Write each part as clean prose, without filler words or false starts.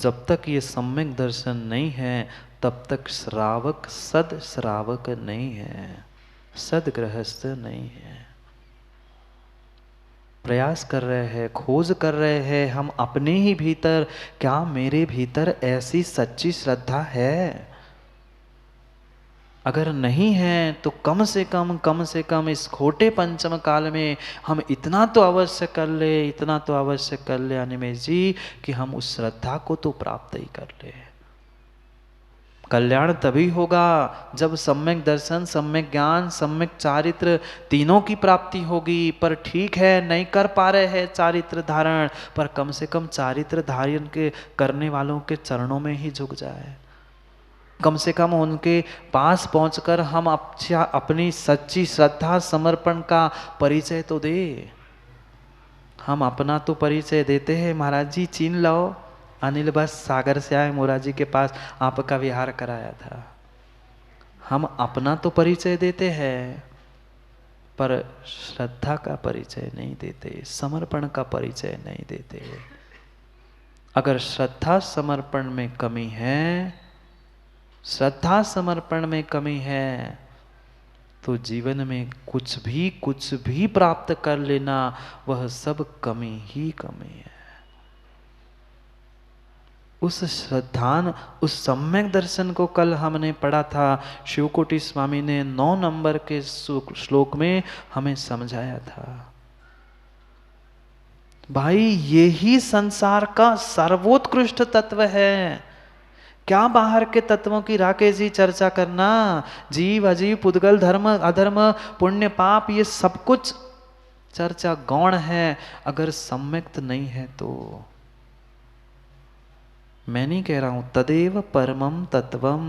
जब तक ये सम्यक दर्शन नहीं है तब तक श्रावक सद श्रावक नहीं है, सद गृहस्थ नहीं है। प्रयास कर रहे हैं, खोज कर रहे हैं हम अपने ही भीतर, क्या मेरे भीतर ऐसी सच्ची श्रद्धा है? अगर नहीं है तो कम से कम इस खोटे पंचम काल में हम इतना तो अवश्य कर ले, इतना तो अवश्य कर ले अनिमेष जी, कि हम उस श्रद्धा को तो प्राप्त ही कर ले। कल्याण तभी होगा जब सम्यक दर्शन, सम्यक ज्ञान, सम्यक चारित्र तीनों की प्राप्ति होगी। पर ठीक है, नहीं कर पा रहे हैं चारित्र धारण, पर कम से कम चारित्र धारण के करने वालों के चरणों में ही झुक जाए। कम से कम उनके पास पहुंचकर हम अपनी सच्ची श्रद्धा समर्पण का परिचय तो दे। हम अपना तो परिचय देते हैं, महाराज जी चीन लाओ, अनिल बस सागर से आए, मोराजी के पास आपका विहार कराया था। हम अपना तो परिचय देते हैं, पर श्रद्धा का परिचय नहीं देते, समर्पण का परिचय नहीं देते। अगर श्रद्धा समर्पण में कमी है, श्रद्धा समर्पण में कमी है, तो जीवन में कुछ भी प्राप्त कर लेना वह सब कमी ही कमी है। उस श्रद्धान, उस सम्यक दर्शन को कल हमने पढ़ा था, शिवकोटि स्वामी ने 9 नंबर के श्लोक में हमें समझाया था। भाई यही संसार का सर्वोत्कृष्ट तत्व है। क्या बाहर के तत्वों की राकेश जी चर्चा करना, जीव अजीव पुद्गल धर्म अधर्म पुण्य पाप, ये सब कुछ चर्चा गौण है अगर सम्यक्त नहीं है तो। मैं नहीं कह रहा हूं, तदेव परमम तत्वम।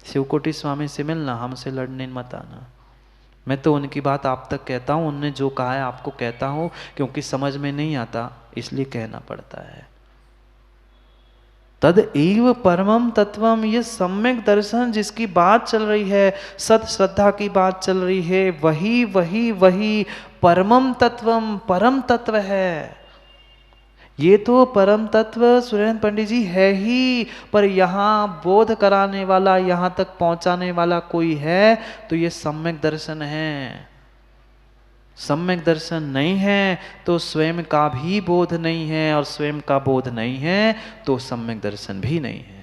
शिवकोटि स्वामी से मिलना, हमसे लड़ने मत आना। मैं तो उनकी बात आप तक कहता हूं, उनने जो कहा है आपको कहता हूं, क्योंकि समझ में नहीं आता इसलिए कहना पड़ता है। तद एव परमम तत्वम, ये सम्यक दर्शन जिसकी बात चल रही है, सत श्रद्धा की बात चल रही है, वही वही वही परमम तत्वम, परम तत्व है। ये तो परम तत्व सुरेंद्र पंडित जी है ही, पर यहाँ बोध कराने वाला, यहाँ तक पहुँचाने वाला कोई है तो ये सम्यक दर्शन है। सम्यक दर्शन नहीं है तो स्वयं का भी बोध नहीं है, और स्वयं का बोध नहीं है तो सम्यक दर्शन भी नहीं है।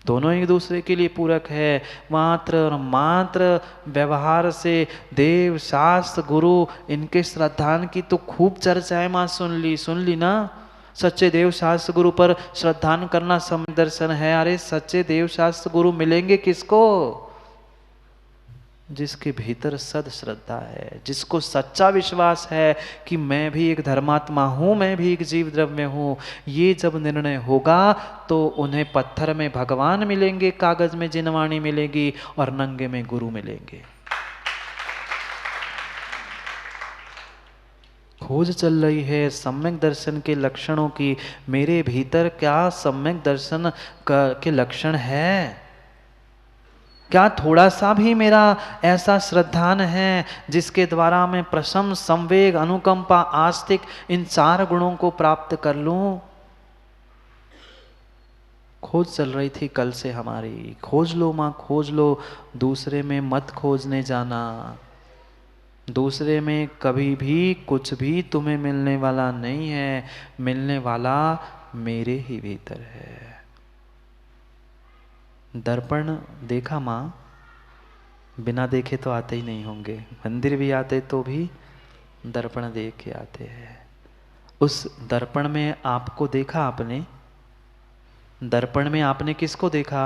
दोनों एक दूसरे के लिए पूरक है। मात्र और मात्र व्यवहार से देव शास्त्र गुरु इनके श्रद्धान की तो खूब चर्चाएं मां सुन ली ना। सच्चे देव शास्त्र गुरु पर श्रद्धान करना सम्यक दर्शन है। अरे सच्चे देव शास्त्र गुरु मिलेंगे किसको? जिसके भीतर सद श्रद्धा है, जिसको सच्चा विश्वास है कि मैं भी एक धर्मात्मा हूं, मैं भी एक जीव द्रव्य हूं। ये जब निर्णय होगा तो उन्हें पत्थर में भगवान मिलेंगे, कागज में जिनवाणी मिलेगी और नंगे में गुरु मिलेंगे। खोज चल रही है सम्यक दर्शन के लक्षणों की। मेरे भीतर क्या सम्यक दर्शन के लक्षण है? क्या थोड़ा सा भी मेरा ऐसा श्रद्धान है जिसके द्वारा मैं प्रशम, संवेग, अनुकंपा, आस्तिक इन 4 गुणों को प्राप्त कर लूं? खोज चल रही थी कल से हमारी। खोज लो मां, खोज लो। दूसरे में मत खोजने जाना। दूसरे में कभी भी कुछ भी तुम्हें मिलने वाला नहीं है। मिलने वाला मेरे ही भीतर है। दर्पण देखा माँ? बिना देखे तो आते ही नहीं होंगे। मंदिर भी आते तो भी दर्पण देख के आते हैं। उस दर्पण में आपको देखा आपने? दर्पण में आपने किसको देखा?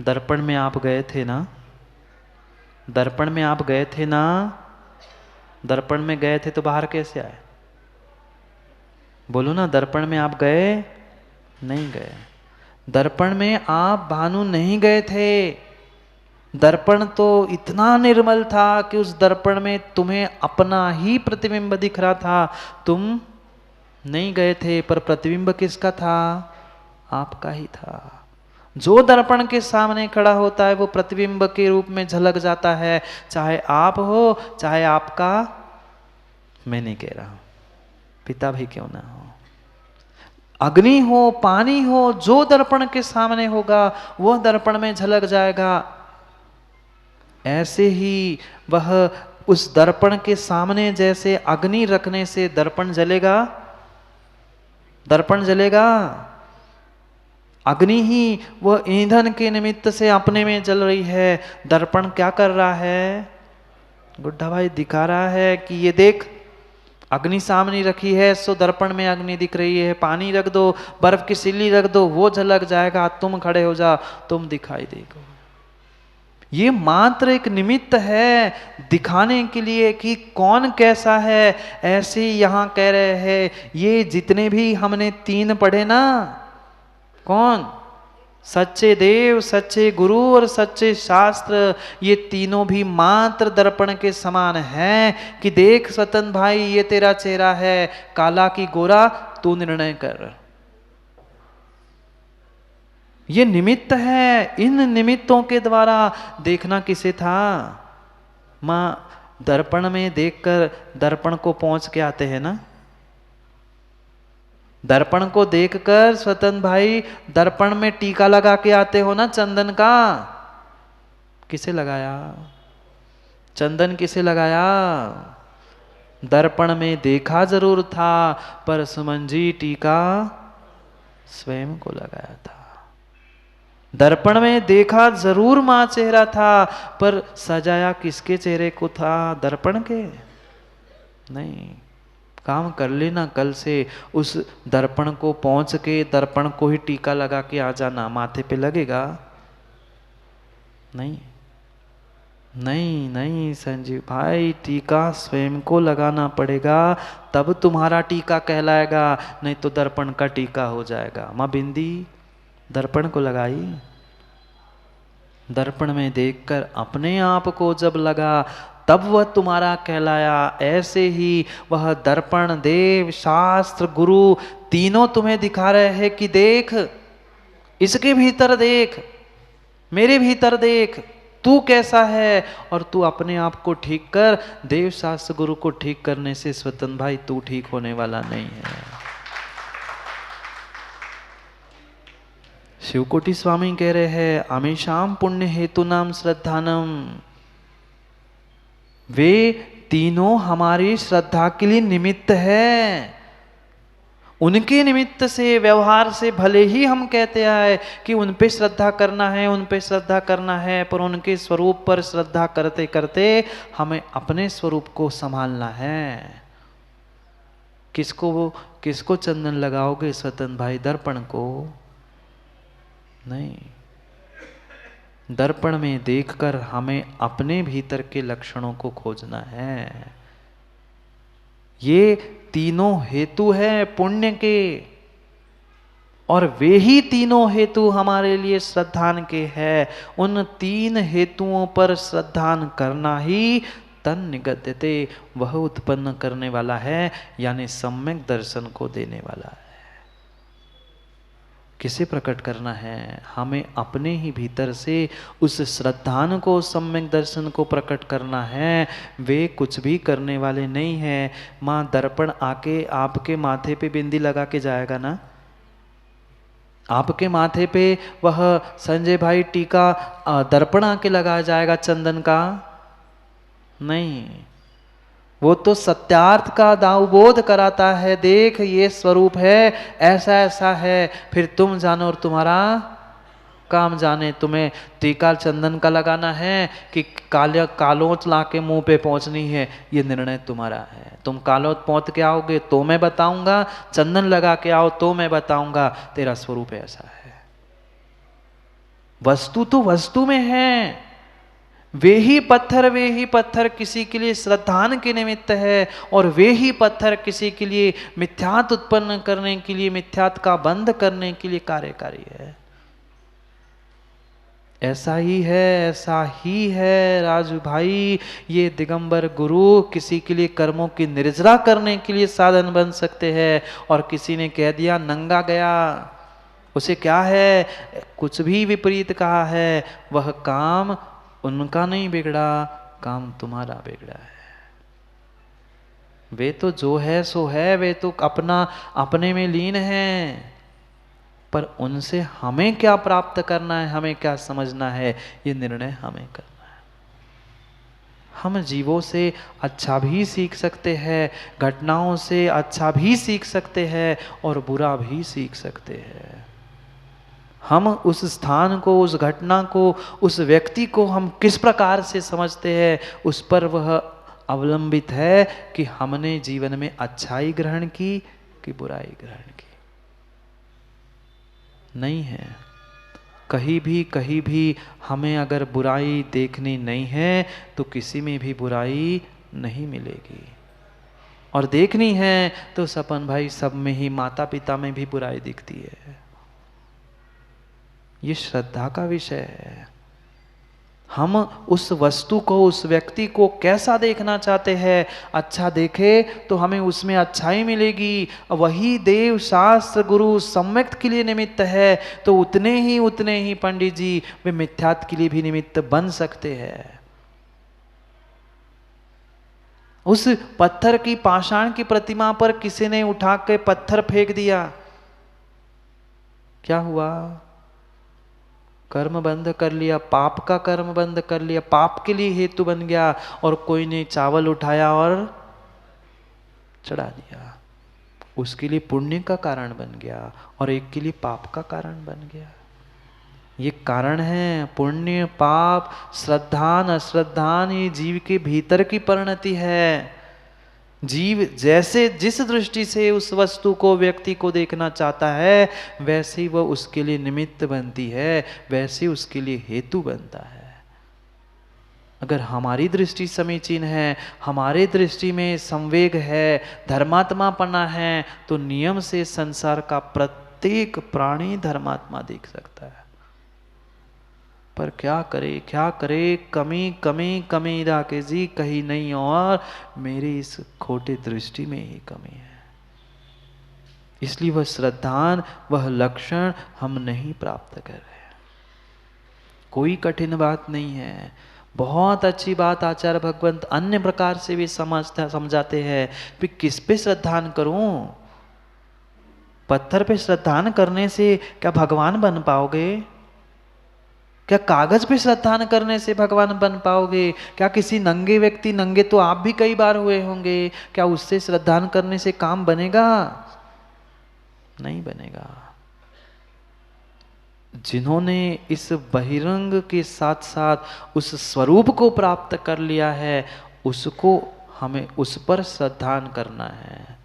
दर्पण में आप गए थे ना? दर्पण में आप गए थे ना? दर्पण में गए थे तो बाहर कैसे आए? बोलो ना, दर्पण में आप गए? नहीं गए। दर्पण में आप भानु नहीं गए थे। दर्पण तो इतना निर्मल था कि उस दर्पण में तुम्हें अपना ही प्रतिबिंब दिख रहा था। तुम नहीं गए थे, पर प्रतिबिंब किसका था? आपका ही था। जो दर्पण के सामने खड़ा होता है वो प्रतिबिंब के रूप में झलक जाता है, चाहे आप हो चाहे आपका, मैं नहीं कह रहा हूं, पिता भी क्यों ना हो। अग्नि हो, पानी हो, जो दर्पण के सामने होगा वह दर्पण में झलक जाएगा। ऐसे ही वह उस दर्पण के सामने जैसे अग्नि रखने से दर्पण जलेगा, दर्पण जलेगा। अग्नि ही वह ईंधन के निमित्त से अपने में जल रही है। दर्पण क्या कर रहा है? गुड्डा भाई दिखा रहा है कि ये देख, अग्नि सामने रखी है सो दर्पण में अग्नि दिख रही है। पानी रख दो, बर्फ की सिल्ली रख दो, वो झलक जाएगा। तुम खड़े हो जा, तुम दिखाई देगो। ये मात्र एक निमित्त है दिखाने के लिए कि कौन कैसा है। ऐसे यहां कह रहे हैं ये जितने भी हमने तीन पढ़े ना, कौन? सच्चे देव, सच्चे गुरु और सच्चे शास्त्र, ये तीनों भी मात्र दर्पण के समान हैं कि देख स्वतंत्र भाई, ये तेरा चेहरा है, काला की गोरा, तू निर्णय कर। ये निमित्त है। इन निमित्तों के द्वारा देखना किसे था? मां दर्पण में देखकर दर्पण को पहुंच के आते हैं ना। दर्पण को देखकर स्वतंत्र भाई दर्पण में टीका लगा के आते हो ना चंदन का। किसे लगाया? चंदन किसे लगाया? दर्पण में देखा जरूर था पर सुमन जी टीका स्वयं को लगाया था। दर्पण में देखा जरूर मां चेहरा था पर सजाया किसके चेहरे को था? दर्पण के नहीं। काम कर लेना कल से, उस दर्पण को पहुंच के दर्पण को ही टीका लगा के आ जाना। माथे पे लगेगा? नहीं नहीं नहीं संजीव भाई, टीका स्वयं को लगाना पड़ेगा, तब तुम्हारा टीका कहलाएगा, नहीं तो दर्पण का टीका हो जाएगा। मां बिंदी दर्पण को लगाई, दर्पण में देखकर अपने आप को जब लगा तब वह तुम्हारा कहलाया। ऐसे ही वह दर्पण, देव, शास्त्र, गुरु तीनों तुम्हें दिखा रहे हैं कि देख, इसके भीतर देख, मेरे भीतर देख, तू कैसा है। और तू अपने आप को ठीक कर। देव, शास्त्र, गुरु को ठीक करने से स्वतंत्र भाई तू ठीक होने वाला नहीं है। शिवकोटि स्वामी कह रहे हैं अमीशाम पुण्य हेतु नाम श्रद्धानम। वे तीनों हमारी श्रद्धा के लिए निमित्त है। उनके निमित्त से, व्यवहार से भले ही हम कहते आए कि उन पे श्रद्धा करना है, उन पे श्रद्धा करना है, पर उनके स्वरूप पर श्रद्धा करते करते हमें अपने स्वरूप को संभालना है। किसको चंदन लगाओगे स्वतंत्र भाई? दर्पण को नहीं। दर्पण में देखकर हमें अपने भीतर के लक्षणों को खोजना है। ये तीनों हेतु है पुण्य के, और वे ही तीनों हेतु हमारे लिए श्रद्धान के हैं। उन तीन हेतुओं पर श्रद्धान करना ही तन निगद्यते, वह उत्पन्न करने वाला है, यानी सम्यक दर्शन को देने वाला है। किसे प्रकट करना है? हमें अपने ही भीतर से उस श्रद्धान को, सम्यक दर्शन को प्रकट करना है। वे कुछ भी करने वाले नहीं हैं। मां दर्पण आके आपके माथे पे बिंदी लगा के जाएगा ना, आपके माथे पे वह संजय भाई टीका दर्पण आके लगाया जाएगा चंदन का? नहीं, वो तो सत्यार्थ का दावबोध कराता है। देख ये स्वरूप है, ऐसा ऐसा है, फिर तुम जानो और तुम्हारा काम जाने। तुम्हें टीका चंदन का लगाना है कि कालोच ला के मुंह पे पहुंचनी है, ये निर्णय तुम्हारा है। तुम कालोच पहुंच के आओगे तो मैं बताऊंगा, चंदन लगा के आओ तो मैं बताऊंगा। तेरा स्वरूप ऐसा है। वस्तु तो वस्तु में है। वे ही पत्थर किसी के लिए श्रद्धान के निमित्त है, और वे ही पत्थर किसी के लिए मिथ्यात उत्पन्न करने के लिए, मिथ्यात का बंध करने के लिए कार्यकारी है। ऐसा ही है, ऐसा ही है राजू भाई। ये दिगंबर गुरु किसी के लिए कर्मों की निर्जरा करने के लिए साधन बन सकते हैं, और किसी ने कह दिया नंगा गया, उसे क्या है, कुछ भी विपरीत कहा है, वह काम उनका नहीं बिगड़ा, काम तुम्हारा बिगड़ा है। वे तो जो है सो है, वे तो अपने में लीन हैं। पर उनसे हमें क्या प्राप्त करना है, हमें क्या समझना है, ये निर्णय हमें करना है। हम जीवों से अच्छा भी सीख सकते हैं, घटनाओं से अच्छा भी सीख सकते हैं और बुरा भी सीख सकते हैं। हम उस स्थान को, उस घटना को, उस व्यक्ति को हम किस प्रकार से समझते हैं, उस पर वह अवलंबित है कि हमने जीवन में अच्छाई ग्रहण की कि बुराई ग्रहण की। नहीं है, कहीं भी हमें अगर बुराई देखनी नहीं है तो किसी में भी बुराई नहीं मिलेगी, और देखनी है तो सपन भाई सब में ही, माता पिता में भी बुराई दिखती है। ये श्रद्धा का विषय है। हम उस वस्तु को, उस व्यक्ति को कैसा देखना चाहते हैं, अच्छा देखे तो हमें उसमें अच्छाई मिलेगी। वही देव शास्त्र गुरु सम्यक्त के लिए निमित्त है तो उतने ही पंडित जी वे मिथ्यात्व के लिए भी निमित्त बन सकते हैं। उस पत्थर की, पाषाण की प्रतिमा पर किसी ने उठा के पत्थर फेंक दिया, क्या हुआ? कर्म बंद कर लिया, पाप का कर्म बंद कर लिया, पाप के लिए हेतु बन गया। और कोई ने चावल उठाया और चढ़ा दिया, उसके लिए पुण्य का कारण बन गया और एक के लिए पाप का कारण बन गया। ये कारण है, पुण्य पाप, श्रद्धान अश्रद्धान, ये जीव के भीतर की परिणति है। जीव जैसे जिस दृष्टि से उस वस्तु को, व्यक्ति को देखना चाहता है, वैसे ही वह उसके लिए निमित्त बनती है, वैसे उसके लिए हेतु बनता है। अगर हमारी दृष्टि समीचीन है, हमारे दृष्टि में संवेग है, धर्मात्मापना है, तो नियम से संसार का प्रत्येक प्राणी धर्मात्मा दिख सकता है। पर क्या करे, कमी राकेश जी, कहीं नहीं, और मेरी इस खोटे दृष्टि में ही कमी है। इसलिए वह श्रद्धान, वह लक्षण हम नहीं प्राप्त कर रहे। कोई कठिन बात नहीं है, बहुत अच्छी बात आचार्य भगवंत अन्य प्रकार से भी समझाते हैं कि किस पे श्रद्धान करूं। पत्थर पे श्रद्धान करने से क्या भगवान बन पाओगे? क्या कागज पे श्रद्धान करने से भगवान बन पाओगे? क्या किसी नंगे व्यक्ति, नंगे तो आप भी कई बार हुए होंगे, क्या उससे श्रद्धान करने से काम बनेगा? नहीं बनेगा। जिन्होंने इस बहिरंग के साथ साथ उस स्वरूप को प्राप्त कर लिया है, उसको हमें उस पर श्रद्धान करना है।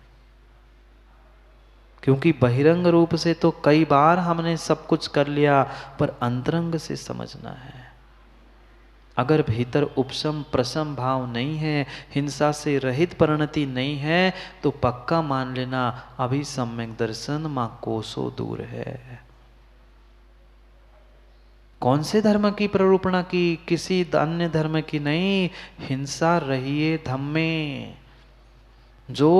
क्योंकि बहिरंग रूप से तो कई बार हमने सब कुछ कर लिया, पर अंतरंग से समझना है। अगर भीतर उपशम प्रशम भाव नहीं है, हिंसा से रहित परिणति नहीं है, तो पक्का मान लेना अभी सम्यक दर्शन मां कोसों दूर है। कौन से धर्म की प्ररूपणा की? किसी अन्य धर्म की नहीं। हिंसा रहिए धम्मे। जो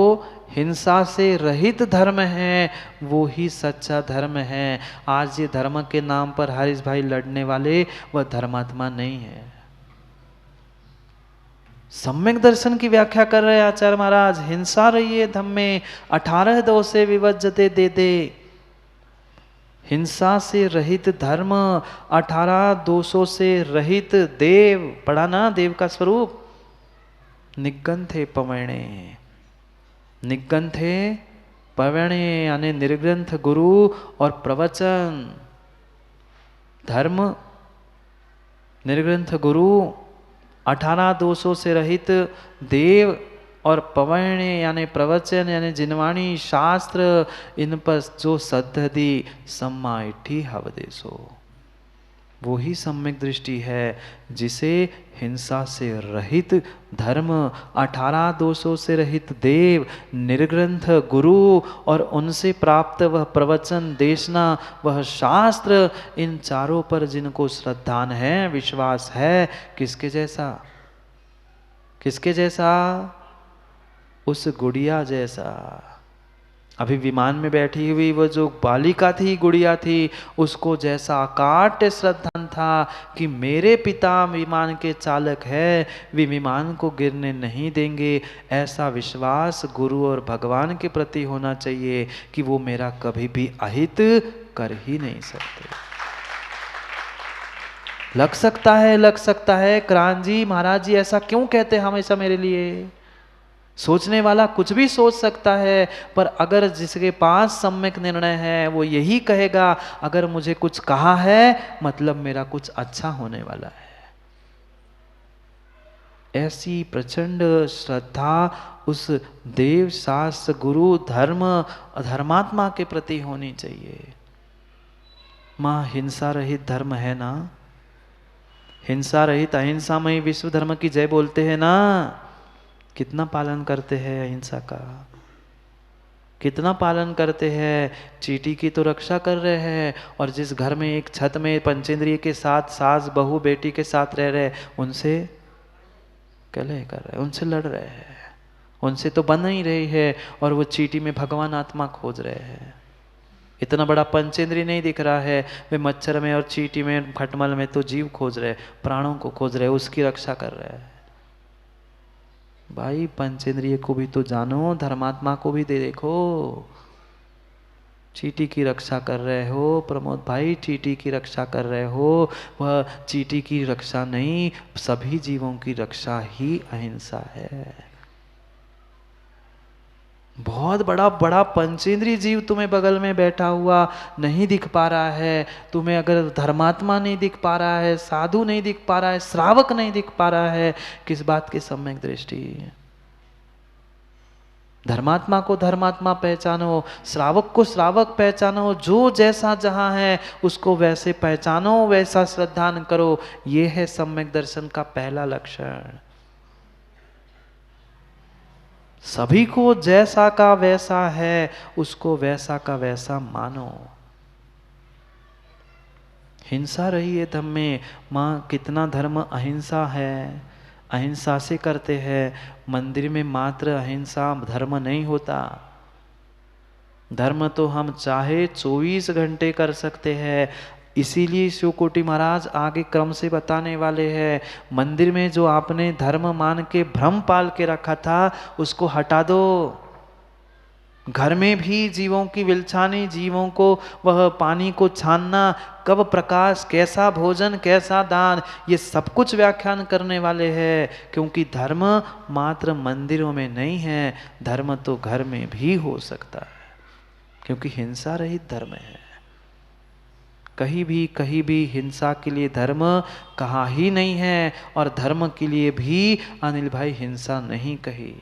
हिंसा से रहित धर्म है वो ही सच्चा धर्म है। आज ये धर्म के नाम पर हरीश भाई लड़ने वाले, वह धर्मात्मा नहीं है। सम्यक दर्शन की व्याख्या कर रहे आचार्य महाराज, हिंसा रहिए धम्मे 18 दोषे विवज्जते दे दे। हिंसा से रहित धर्म, 18 दोषों से रहित देव। पढ़ा ना देव का स्वरूप? निग्रंथे पवणे, निग्रंथे पवणे यानी निर्ग्रंथ गुरु और प्रवचन। धर्म, निर्ग्रंथ गुरु, 18 दोषों से रहित देव और पवणे यानी प्रवचन यानी जिनवाणी शास्त्र। इन पर जो सद्धि सम्मा इठी हवदेशो, वो ही सम्यक दृष्टि है जिसे हिंसा से रहित धर्म, 18 दोषों से रहित देव, निर्ग्रंथ गुरु और उनसे प्राप्त वह प्रवचन देशना, वह शास्त्र, इन चारों पर जिनको श्रद्धान है, विश्वास है, किसके जैसा? किसके जैसा? उस गुड़िया जैसा। अभी विमान में बैठी हुई वो जो बालिका थी, गुड़िया थी, उसको जैसा अकाट्य श्रद्धा था कि मेरे पिता विमान के चालक है, वे विमान को गिरने नहीं देंगे, ऐसा विश्वास गुरु और भगवान के प्रति होना चाहिए कि वो मेरा कभी भी अहित कर ही नहीं सकते। लग सकता है क्रांत जी, महाराज जी ऐसा क्यों कहते हमेशा मेरे लिए? सोचने वाला कुछ भी सोच सकता है, पर अगर जिसके पास सम्यक निर्णय है वो यही कहेगा, अगर मुझे कुछ कहा है मतलब मेरा कुछ अच्छा होने वाला है। ऐसी प्रचंड श्रद्धा उस देव शास्त्र गुरु धर्म धर्मात्मा के प्रति होनी चाहिए। मां हिंसा रहित धर्म है ना, हिंसा रहित अहिंसामयी विश्व धर्म की जय बोलते हैं ना। कितना पालन करते हैं अहिंसा का, कितना पालन करते हैं। चींटी की तो रक्षा कर रहे हैं, और जिस घर में एक छत में पंचेंद्रिय के साथ सास बहू बेटी के साथ रह रहे, उनसे कलह कर रहे हैं, उनसे लड़ रहे हैं, उनसे तो बन ही रही है, और वो चींटी में भगवान आत्मा खोज रहे हैं। इतना बड़ा पंचेंद्रिय नहीं दिख रहा है, वे मच्छर में और चींटी में खटमल में तो जीव खोज रहे, प्राणों को खोज रहे, उसकी रक्षा कर रहे हैं। भाई पंचेंद्रिय को भी तो जानो, धर्मात्मा को भी दे देखो। चींटी की रक्षा कर रहे हो प्रमोद भाई, चींटी की रक्षा कर रहे हो, वह चींटी की रक्षा नहीं, सभी जीवों की रक्षा ही अहिंसा है। बहुत बड़ा बड़ा पंचेंद्रिय जीव तुम्हें बगल में बैठा हुआ नहीं दिख पा रहा है, तुम्हें अगर धर्मात्मा नहीं दिख पा रहा है, साधु नहीं दिख पा रहा है, श्रावक नहीं दिख पा रहा है, किस बात की सम्यक दृष्टि? धर्मात्मा को धर्मात्मा पहचानो, श्रावक को श्रावक पहचानो, जो जैसा जहां है उसको वैसे पहचानो, वैसा श्रद्धान करो। यह है सम्यक दर्शन का पहला लक्षण। सभी को जैसा का वैसा है, उसको वैसा का वैसा मानो। हिंसा रही है धर्म में, माँ कितना धर्म अहिंसा है, अहिंसा से करते हैं। मंदिर में मात्र अहिंसा धर्म नहीं होता, धर्म तो हम चाहे 24 घंटे कर सकते हैं। इसीलिए शिवकोटि महाराज आगे क्रम से बताने वाले हैं, मंदिर में जो आपने धर्म मान के भ्रम पाल के रखा था उसको हटा दो। घर में भी जीवों की विलछानी, जीवों को वह पानी को छानना, कब प्रकाश, कैसा भोजन, कैसा दान, ये सब कुछ व्याख्यान करने वाले हैं। क्योंकि धर्म मात्र मंदिरों में नहीं है, धर्म तो घर में भी हो सकता है, क्योंकि हिंसा रहित धर्म है। कहीं भी हिंसा के लिए धर्म कहा ही नहीं है, और धर्म के लिए भी अनिल भाई हिंसा नहीं कही।